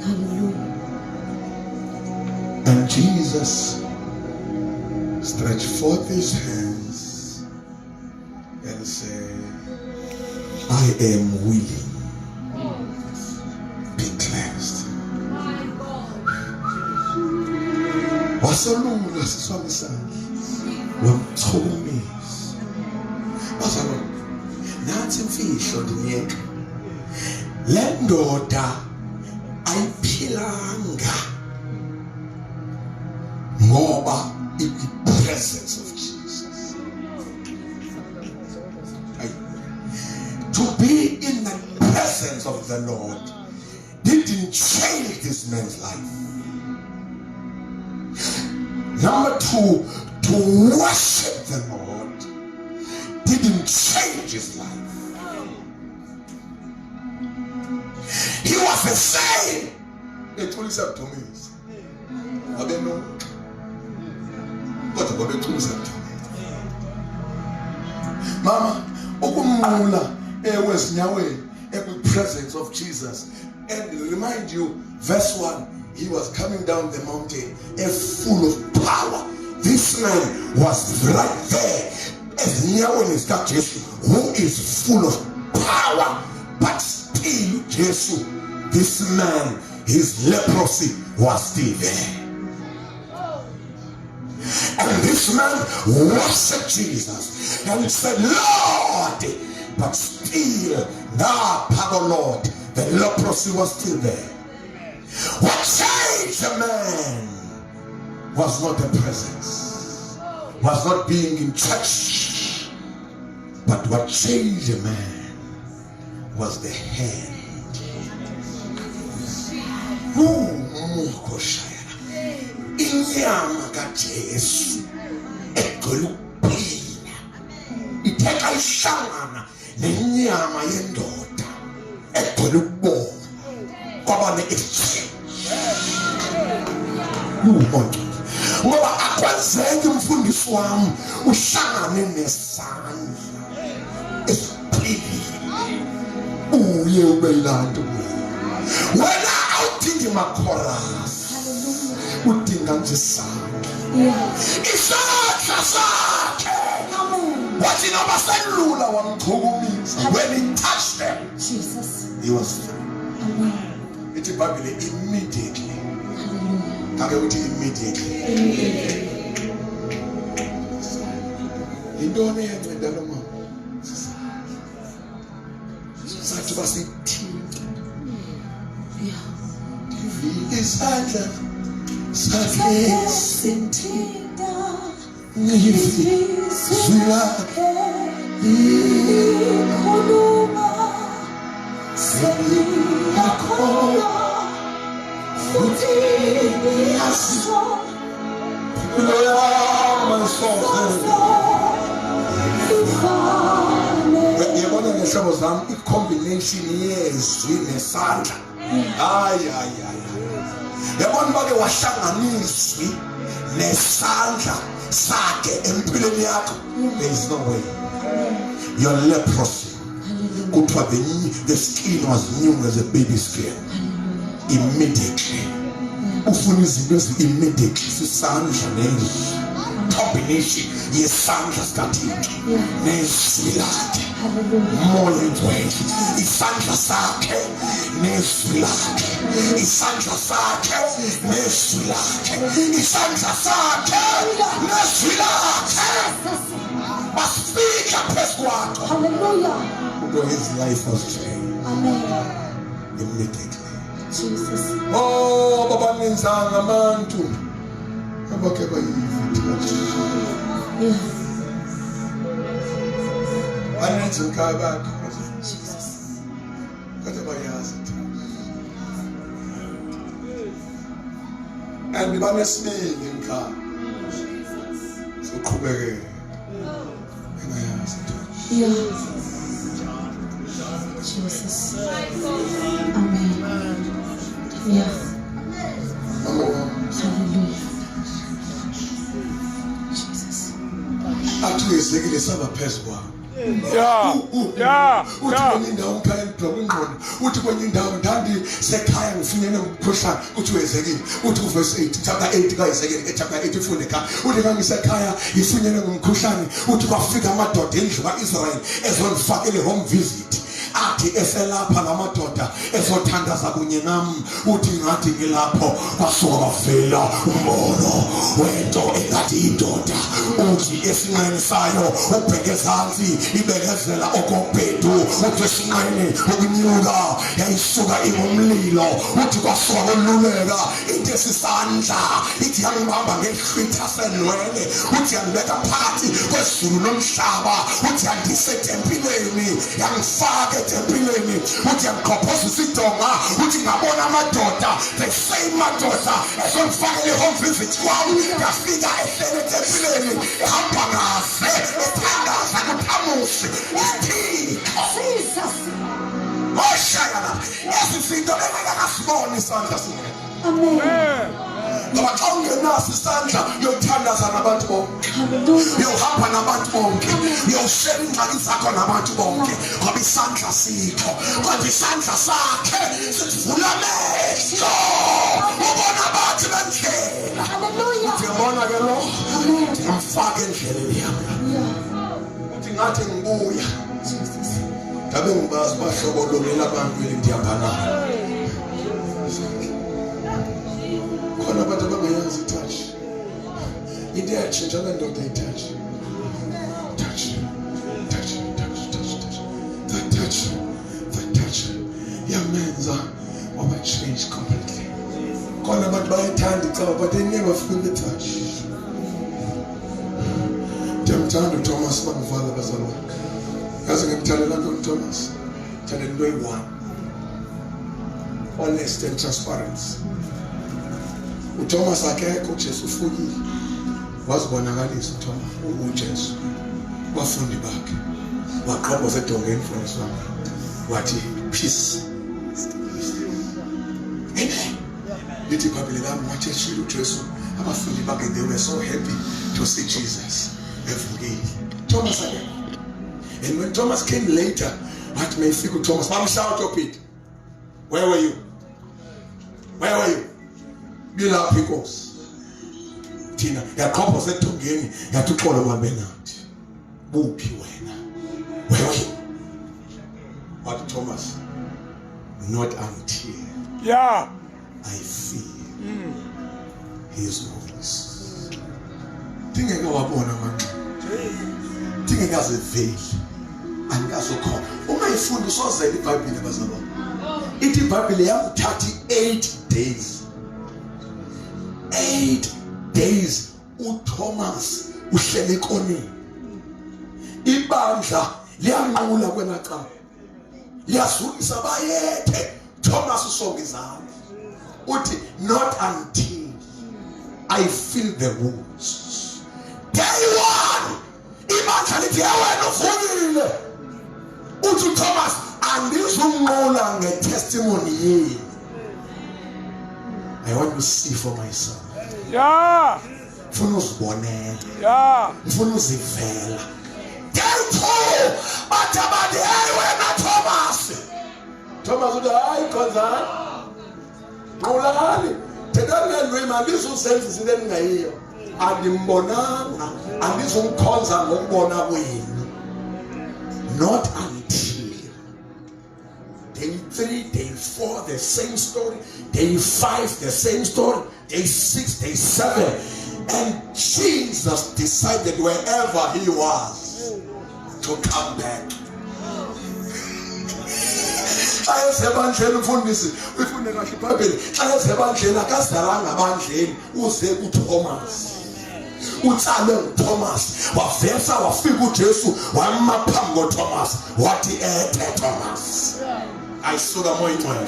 [SPEAKER 2] Hallelujah.
[SPEAKER 1] and Jesus stretched forth his hands and said I am willing be cleansed wasolula siswami sami wamthomisa bazalwane nathi imfihlo ndiniyeka le ndoda ayiphilanga ngoba in the presence of Jesus to be in the presence of the Lord didn't change this man's life. Number two, to worship the Lord didn't change his life. He was the same. Eculisa Thomas. Abeno. Kodwa babeculisa Thomas. Mama, ukumnqula ewezinyaweni presence of Jesus. And remind you, verse 1, he was coming down the mountain full of power. This man was right there. As near when he's got Jesus, who is full of power, but still Jesus, this man, his leprosy was still there. And this man worshiped Jesus and said, Lord, but still, thou, Father Lord, the leprosy was still there. What changed the man was not the presence, was not being in church, but what changed the man was the hand. Inyama kaJesu egoluphila itheka ihlangana nenyama yendoda egolubona kwaba ne-exchange. ngoba akwenzeki umfundisi wami uhlangane nesandla esiphilile uye ube yilanto wena awudingi makhorasi udinga nje isandla isandla sakhe wathi noma selula wamchukumisa when he touched them
[SPEAKER 2] Jesus.
[SPEAKER 1] he was free.
[SPEAKER 2] Amen.
[SPEAKER 1] Ithi iBhayibheli immediately
[SPEAKER 2] Hallelujah.
[SPEAKER 1] ake uthi immediately intoni eyanceda lo mama sathi basithinta
[SPEAKER 2] Yeah.
[SPEAKER 1] isandla sakhe
[SPEAKER 2] Sintinda
[SPEAKER 1] ngizwi lakhe
[SPEAKER 2] likhuluma seliyakhona futhi liyasho ifane.
[SPEAKER 1] yabona ngehlobo zami i-combination yezwi nesandla yabona bake wahlanganiswi nesandla sakhe empilweni yakho. There is no way. Your leprosy, kuthiwa the skin was new as a baby skin. Immediately ufuna izinto immediately sisandla nezwi combination yesandla sikaThixo nezwi lakhe moya ngcwele isandla sakhe nezwi lakhe isandla sakhe nezwi lakhe isandla sakhe nezwi lakhe basifika phezu kwakho.
[SPEAKER 2] Hallelujah.
[SPEAKER 1] His life was changed
[SPEAKER 2] Amen.
[SPEAKER 1] immediately.
[SPEAKER 2] Jesus.
[SPEAKER 1] Oh, baba nenzanga abantu abake bayivithathi
[SPEAKER 2] Yeah.
[SPEAKER 1] banenza ikhaya bakho
[SPEAKER 2] Jesus.
[SPEAKER 1] kade bayazi and banesibindi ikhaya soqhubekela engayazi
[SPEAKER 2] Yeah. Jesus. Amen. Yeah. Hallelujah. Jesus.
[SPEAKER 1] athi uyezekile saba phezu kwakho.
[SPEAKER 3] Yeah.
[SPEAKER 1] Uthi kwenye indawo mphela ngibhloka ingqondo uthi kwenye indawo ndandi sekhaya ngifinyene umkhuhlane uthi wezekile uthi ku verse 8 chapter 8 kaYezekiel chapter 8 ifunde ekhaya uthi kangisekhaya ngifinyene ngumkhuhlane uthi kwafika amadoda endlu kaIsrayeli ezondifakele home visit athi eselapha lamadoda ezothandaza kunye nami uthi ngathi ngilapho kwasuka bavela umbono wento engathi indoda uthi esinqeni sayo ubheke ezansi ibekezela okobhedu uthi esinqeni ukunyuka yayisuka ingumlilo uthi kwasuka koluleka into esisandla ithi yangibamba ngehlwitha senwele uthi yangibeka phakathi kwezulu nomhlaba uthi yandise tempileni yangifaka tempileni uthi yangikhophoza isidonga uthi ngabona amadoda the same madoda ezongifakele home visit kwami ngafika ehlele tempileni ehamba ngaze ethandaza kuphamusi isithixo
[SPEAKER 2] Jesus.
[SPEAKER 1] oshayana esizinto engakasibona isandla sinye
[SPEAKER 2] Amen.
[SPEAKER 1] ngoba xa ungenaso isandla uyothandaza nabantu bonke
[SPEAKER 2] Hallelujah.
[SPEAKER 1] uyowuhamba nabantu bonke uyowushela ingxaki zakho nabantu bonke ngoba isandla sikho kodwa isandla sakhe sivula amehlo ubona abantu bendlela
[SPEAKER 2] Hallelujah.
[SPEAKER 1] uyabona ke lo
[SPEAKER 2] Amen.
[SPEAKER 1] ngimfaka endleleni yami
[SPEAKER 2] Yeah.
[SPEAKER 1] uthi ngathi ngibuya
[SPEAKER 2] Jesus.
[SPEAKER 1] ngabe ngibazi bahlobo lomela abantu elindihamba nabo khona abantu abangayazi touch into yatshintsha le ndoda itouch that touch yamenza waba change completely khona abantu bayayithanda icaba but they never feel the touch. Ndiyamthanda uThomas bangivala bazalwane yazi ngimthandela ntoni uThomas ngimthandela into eyi-1 honest and transparency. uThomas akekho uJesu ufukile wazibonakalisa uThomas uJesu bafundi bakhe waqhobhoza edongeni mfundisi wami wathi peace. Amen. Lithi iBhayibheli lami wathi eshilo uJesu Abafundi bakhe, they were so happy to see Jesus every day. Thomas again. And when Thomas came later, what may feel Thomas? Mom, shout your pit. Where were you? Where were you? You love because Tina, ya couple said to Geni, ya to call one Bernard. Where were you? But Thomas, not until I feel his voice. Think wabona manje. Think veil. Angazokho. Ungayifundi sozela iBhayibheli bazalwane. Ithi iBhayibheli yamthatha 8 days. 8 days uThomas uhlele ekoneni. Ibandla liyanqula kwenaqala. Liyazulisa bayethe Thomas usonga izandla. Uthi not until I feel the wounds. Day 1 ibandla lithi yawena uvukile. Uthi Thomas andizunqola ngetestimony yini. I want to see for myself.
[SPEAKER 3] Yeah.
[SPEAKER 1] Ufuna uzibonela.
[SPEAKER 3] Yeah.
[SPEAKER 1] Ufuna uzivela. Therefore, batabadi wena Thomas. Thomas uthi hayi khonzana. Nqulani. Thethani lwema lizusenza izinto eningayiyo. Andimbonanga, andizumkhonza ngokubona kwenu. Not until day 3, day 4, the same story. Day 5, the same story. Day 6, day 7. And Jesus decided wherever he was to come back. Xa esebandleni umfundisi uyifunde kahle iBhayibheli. Xa esebandleni akazalanga abandleni uze kuThomas. Utsale uThomas wavesa wafika uJesu wama phambi koThomas wathi Thomas. Ayisuka moyimoya.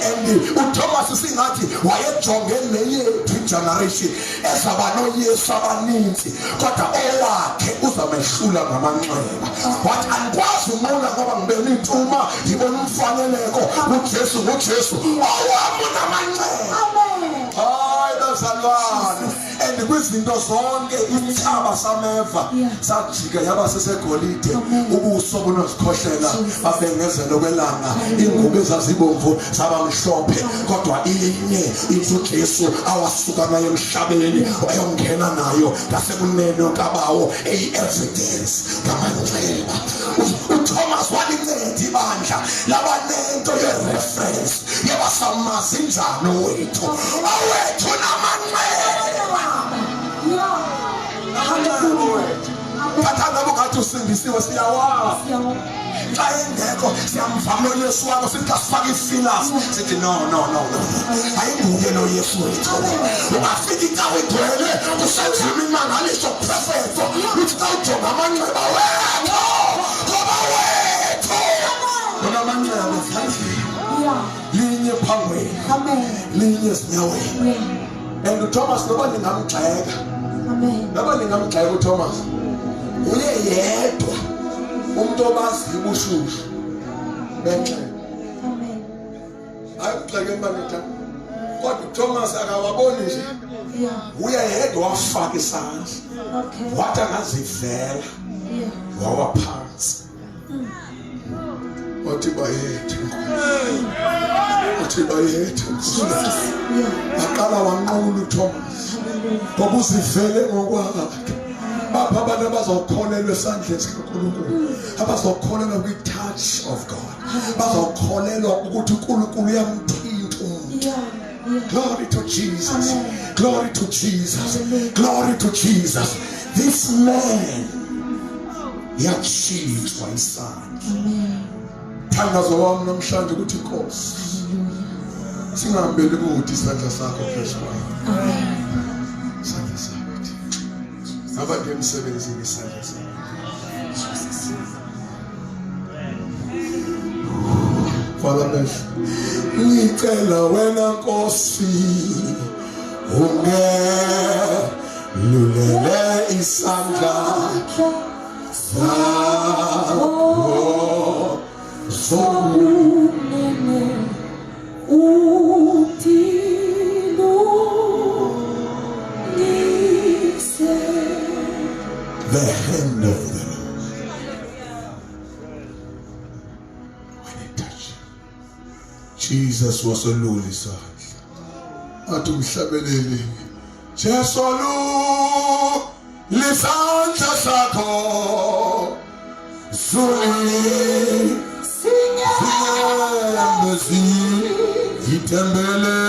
[SPEAKER 1] And uThomas singathi wayejonge nenye generation ezaba noYesu abaninzi kodwa owakhe uzamehlula ngamanxeba. Wathi angikwazi umuntu ngoba ngibene intuma ngibona umfaneleko uJesu owami namanxeba. Amen. Hayi bazalwane. And kwizinto zonke imithaba sameva sajika yaba sesegolide ubuso bunozikhohlela babengezela okwelanga ingubo ezazibomvu zabamhlophe kodwa inye uJesu awasuka nayo emhlabeni wayongena nayo ngasekunene kabawo evidence kamanxeba. uThomas walinceda ibandla labanento ye-reference yabasamazi njani wethu awethu namanxeba. Kathanda bukathi usindisiwe siyawazi. Xa engekho siyamvama uYesu wakho sithi asifake ifilasi sithi no. Ayinguye lo Yesu wethu. Ungafika indawo igcwele kusenziwa imangaliso profeto. Uthi xa ujonga amanxeba wethu ngoba wethu unamanxeba esandleni. Linye phambili. Linye ezinyaweni. And uThomas nobody ngamgxeka. Amen. Nobody ngamgxeka uThomas. Uye yedwa umuntu obazi ubushushu benxeba. Amen. Ayigxeke emanetha. Kodwa uThomas akawaboni nje. Uye yedwa wafaka isandla. Okay. Wathi angazivela. Wawa phansi. Wathi bayethu. Aqala wanqula uThomas ngoba uzivele ngokwakhe. Bapha abantu abazokholelwa esandleni sikaNkulunkulu, abazokholelwa kwi-touch of God, bazokholelwa ukuthi uNkulunkulu uyamthinta umuntu. Glory to Jesus. Glory to Jesus. Glory to Jesus. This man yachithwa isandla. Thandazo wami namhlanje ukuthi Nkosi singahambeli kude isandla sakho Kristu. Amen. Isandla sakho. Abantu emsebenzini isandla sakho. Father, ngicela wena Nkosi ungelulele isandla sakho. the hand of the Lord. When he touched him, Jesus was a lowly son. Athi umhlabeleli Jesu lisandla sakho suli sinyembezi zitembele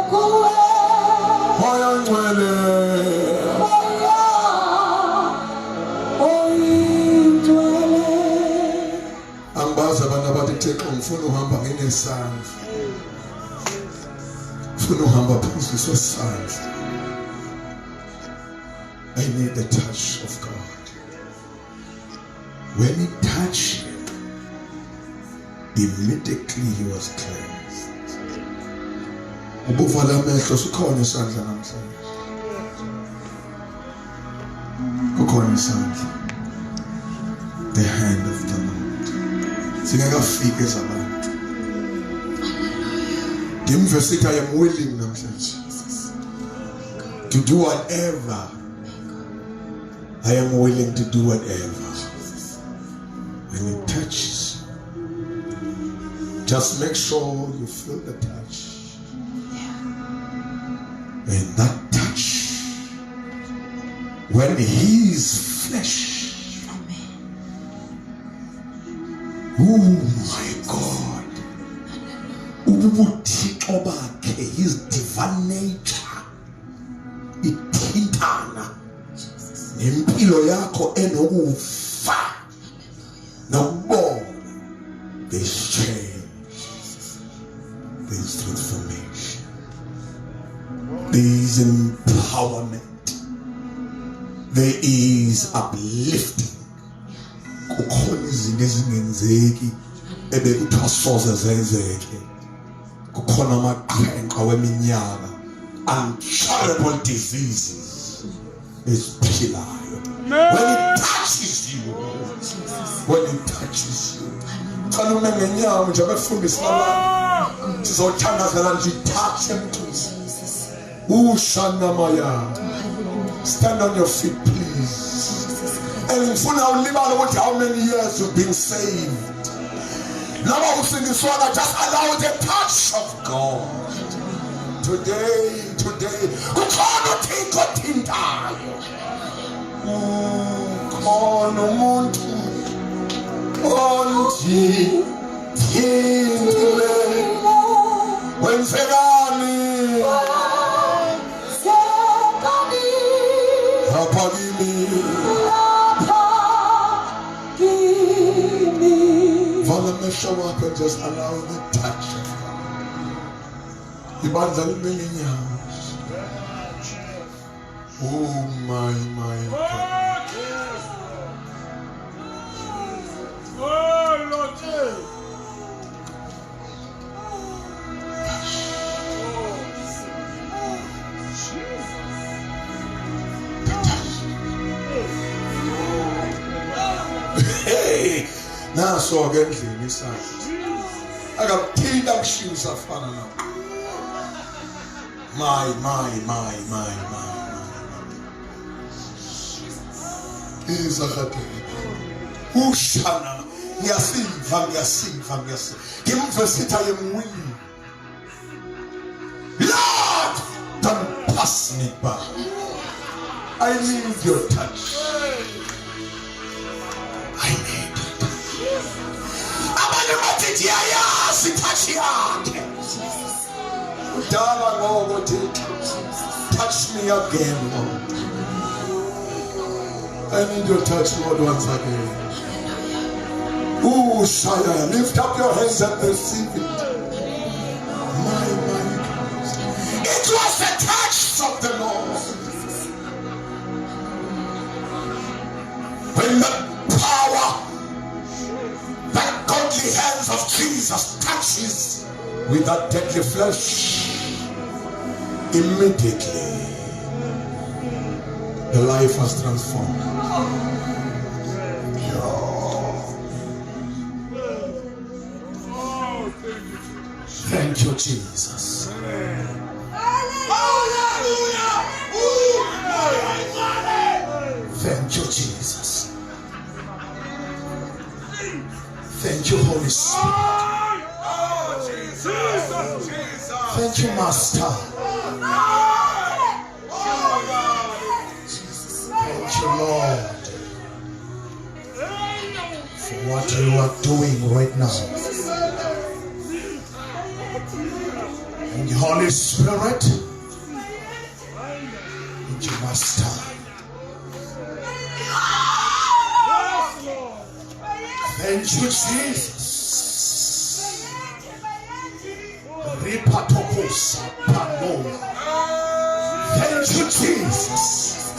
[SPEAKER 1] kuwe moya ngcwele angibazi abantu abathi Thixo ngifuna uhamba ngenesandla ngifuna uhamba phezu kwesandla. I need the touch of God. When he touched him, immediately he was cleansed. Ubuvala amehlo sikhona isandla namhlanje. Kukhona isandla. The hand of the Lord. Singakafika ezabantu. Ngimvesithi I am willing namhlanje to do whatever. I am willing to do whatever. When it touches, just make sure you feel the touch. And that touch, when his flesh, oh my God, ubuthixo bakhe, his divine nature, ithintana nempilo yakho enokufa nokubona. There's change, there's transformation, there is empowerment, there is uplifting. Kukhona izinto ezingenzeki ebekuthiwa soze zenzeke. Kukhona amaqhenqa weminyaka, uncurable diseases eziphilayo. When it touches you, when it touches you, xa ume ngenyawo nje abefundisa abantu sizothandazela nje touch emntwini. Ushanamaya, stand on your feet please. And ngifuna ulibala ukuthi how many years you've been saved. Laba usindiswa, just allow the touch of God. Today, kukhona uThixo othintayo. Khona umuntu onjithintile. Wenzekani apha kimi. Vala amehlo wakho and just allow the touch of God. Ibandla libe ngenyawo. Oh my God. Hey, naso ke endlini isandla. Akaphinda kushiya usafana nawo. My. Izakhathini. Ushana. Ngiyasiva. Ngimvesithi I am willing. Lord, don't pass me by. I need your touch. I need your touch. Abantu bathi ayazi touch yakhe. Udala ngokuthi touch me again, Lord. I need your touch, Lord, once again. Ooh, Shaya, lift up your hands and receive it. My God. It was the touch of the Lord. When the power, that godly hands of Jesus touches with that deadly flesh, immediately the life was transformed. Thank you, Jesus. Hallelujah. Thank you, Master. Thank you, Lord, for what you are doing right now. And the Holy Spirit, thank you, Master. Thank you, Jesus. Ripatokosa Pandola. Thank you, Jesus.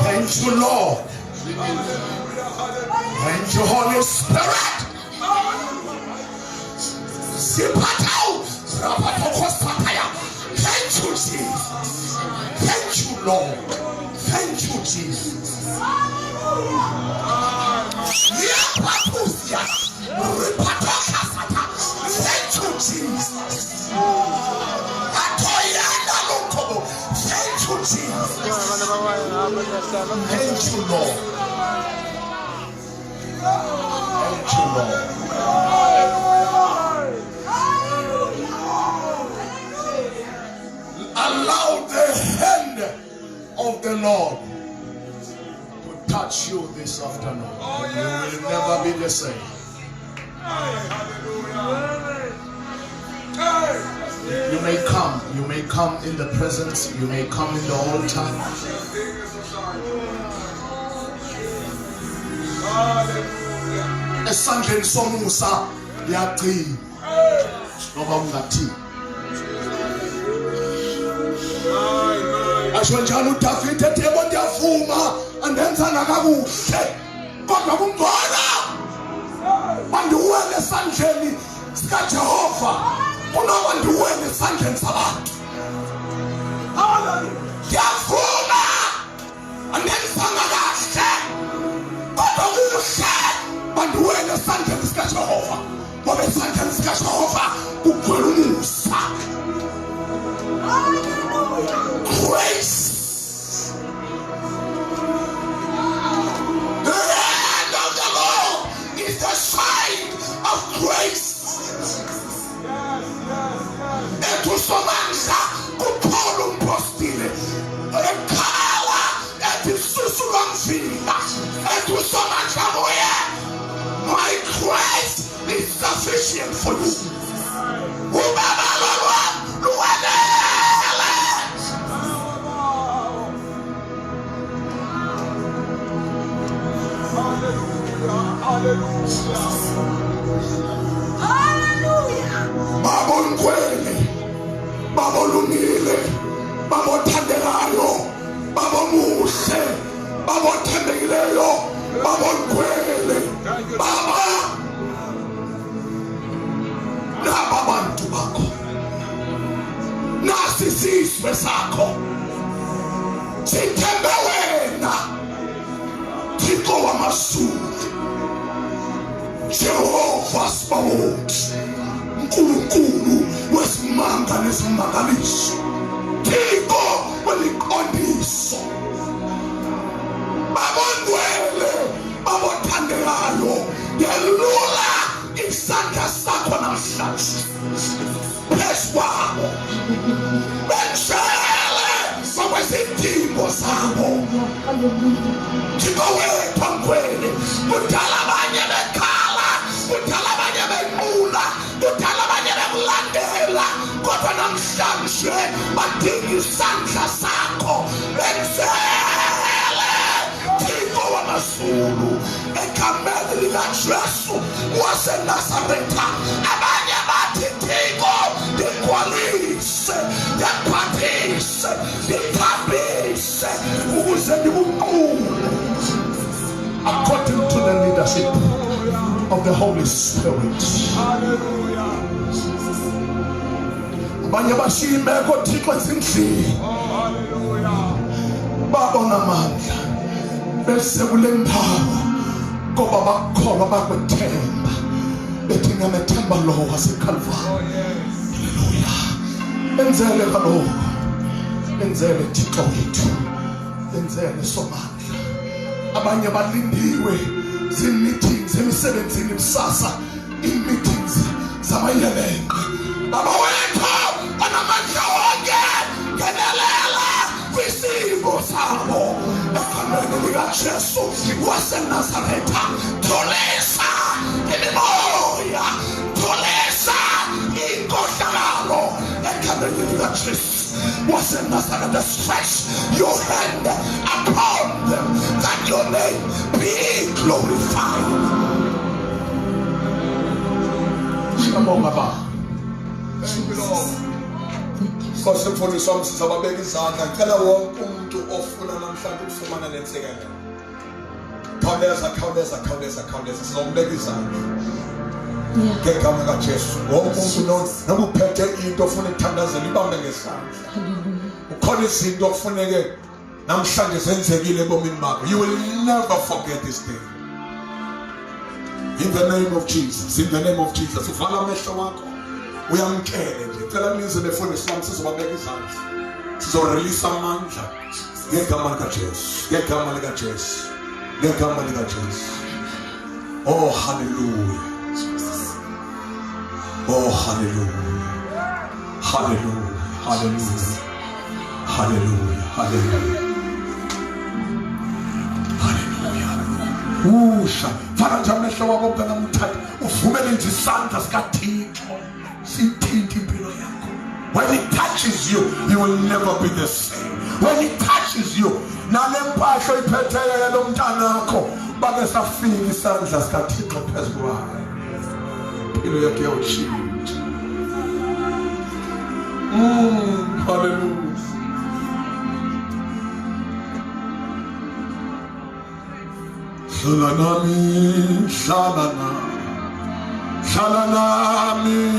[SPEAKER 1] Thank you, Lord. Thank you, Holy Spirit. Thank you, Jesus. Thank you, Lord. Thank you, Jesus. Thank you, Jesus. Thank you, Jesus. Thank you, Lord. Thank you, Lord. Allow the hand of the Lord to touch you this afternoon. You will never be the same. You may come in the presence, you may come in the altar. Esandleni somusa yaqina ngoba ungathi asho njalo uDavid ethi yebo ndiyavuma andenza nakakuhle kodwa kungcono mandiwele esandleni sikaJehova kunoba ndiwele esandleni sabantu. Ndiyavuma andenza nakakuhle kodwa kuhle mandiwele esandleni sikaJehova ngoba esandleni sikaJehova kugcwele umusa. Grace. The hand of the Lord is the sign of grace. Etusomanga kupholo mpostile ekhala etisusulangfila etusomanga moye. My grace is sufficient for you. Ubaba lolwa luwele. Hallelujah. Babon kwele, babolungile, babothandekayo, babomuhle, babothandekileyo, babon kwele, baba. Naba bantu bakho. Nasi siswe sakho. Sithembe wena. Thixo wamazulu. Jehova Sabaoth, uNkulunkulu wesimanga nesimangaliso, Thixo weliqondiso. Babondwele, babothandekayo, yelula isandla sakho namhlanje phezu kwabo. Benjele ngokwezidingo zabo. Thixo wethu angwele, kudala abanye bekhala, kudala abanye benqula, kudala abanye bekulandela, kodwa namhlanje badinga isandla sakho. Benzele Thixo wamazulu egameni likaJesu waseNazaretha. Abanye bathi Thixo ndikwalise, ndiphathise, ndithambise ukuze ndikuqule according to the leadership of the Holy Spirit. Abanye bashiya imeko Thixo ezindlini babona amandla bese kule ndawo ngoba bakholwa bakwethemba bethi ngamethemba lo waseKalvari. Haleluya. Enzele kaloku, enzele Thixo wethu, enzele somandla. Abanye balindiwe zi-meetings emisebenzini kusasa, i-meetings zamayelenge. waseNazaretha, thulisa imimoya, thulisa inkohlakalo ekhadeni likaJesu waseNazaretha. Stretch your hand upon them that your name be glorified. Siyabonga Baba. Thank you Lord. Because mfundisi wami sizababeka izandla. Ngicela wonke umuntu ofuna namhlanje ukufumana lensekelelo. Khawuleza. Sizombeka izandla. Ngegama likaJesu. Wonke umuntu noma uphethe into ofuna ukuthandazela ibambe ngesandla. Ukhona izinto okufuneke namhlanje zenzekile ebomini bakho. You will never forget this day. In the name of Jesus. Uvala amehlo wakho. Uyamkele nje. Cela nize befundisi wami sizobabeka izandla. Sizorelease amandla. Ngegama likaJesu. Oh hallelujah. Oh hallelujah. Usha faraja amehlo wakho bheka umthatha uvumele nje isandla sikaThixo sithinta impilo yakho. When it touches you, you will never be the same. When it touches you, nale mpahla iphetheyo yalo mntanakho bake safika isandla sikaThixo phezu kwayo. Impilo yakho iyawushintsha. Hallelujah. Hlala nami